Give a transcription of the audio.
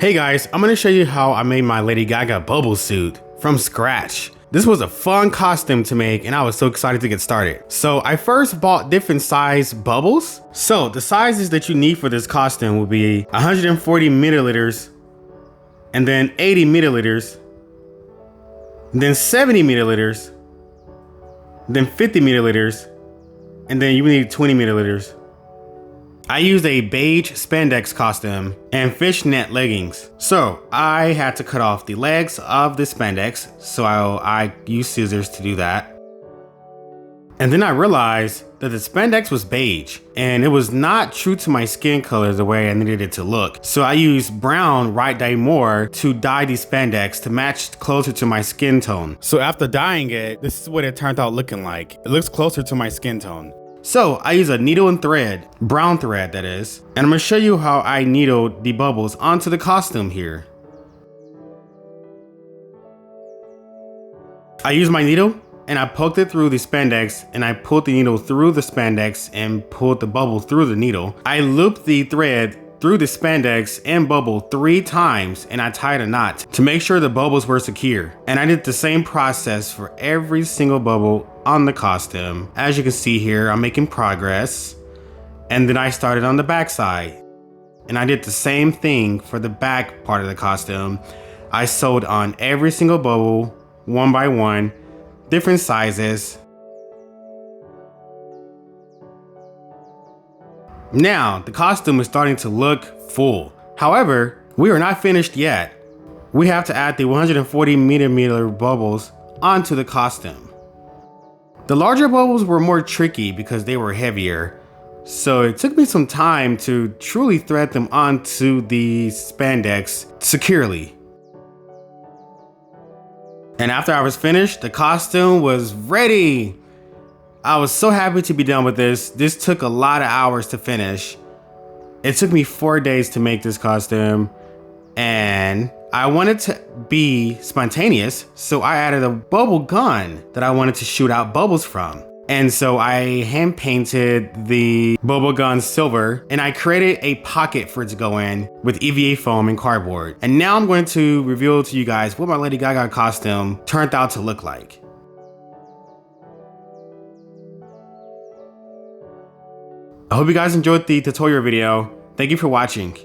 Hey guys, I'm gonna show you how I made my Lady Gaga bubble suit from scratch. This was a fun costume to make and I was so excited to get started. So I first bought different size bubbles. So the sizes that you need for this costume will be 140 milliliters, and then 80 milliliters, and then 70 milliliters, then 50 milliliters, and then you need 20 milliliters. I used a beige spandex costume and fishnet leggings. So I had to cut off the legs of the spandex, so I used scissors to do that. And then I realized that the spandex was beige and it was not true to my skin color the way I needed it to look. So I used brown right dye more to dye the spandex to match closer to my skin tone. So after dyeing it, this is what it turned out looking like. It looks closer to my skin tone. So I use a needle and thread, brown thread that is, and I'm gonna show you how I needled the bubbles onto the costume here. I used my needle and I poked it through the spandex, and I pulled the needle through the spandex and pulled the bubble through the needle. I looped the thread through the spandex and bubble 3 times, and I tied a knot to make sure the bubbles were secure. And I did the same process for every single bubble on the costume. As you can see here, I'm making progress. And then I started on the back side, and I did the same thing for the back part of the costume. I sewed on every single bubble one by one, different sizes. Now, the costume is starting to look full. However, we are not finished yet. We have to add the 140 millimeter bubbles onto the costume. The larger bubbles were more tricky because they were heavier, so it took me some time to truly thread them onto the spandex securely. And after I was finished, the costume was ready. I was so happy to be done with this. This took a lot of hours to finish. It took me 4 days to make this costume, and I wanted to be spontaneous, so I added a bubble gun that I wanted to shoot out bubbles from. And so I hand painted the bubble gun silver, and I created a pocket for it to go in with EVA foam and cardboard. And now I'm going to reveal to you guys what my Lady Gaga costume turned out to look like. I hope you guys enjoyed the tutorial video. Thank you for watching.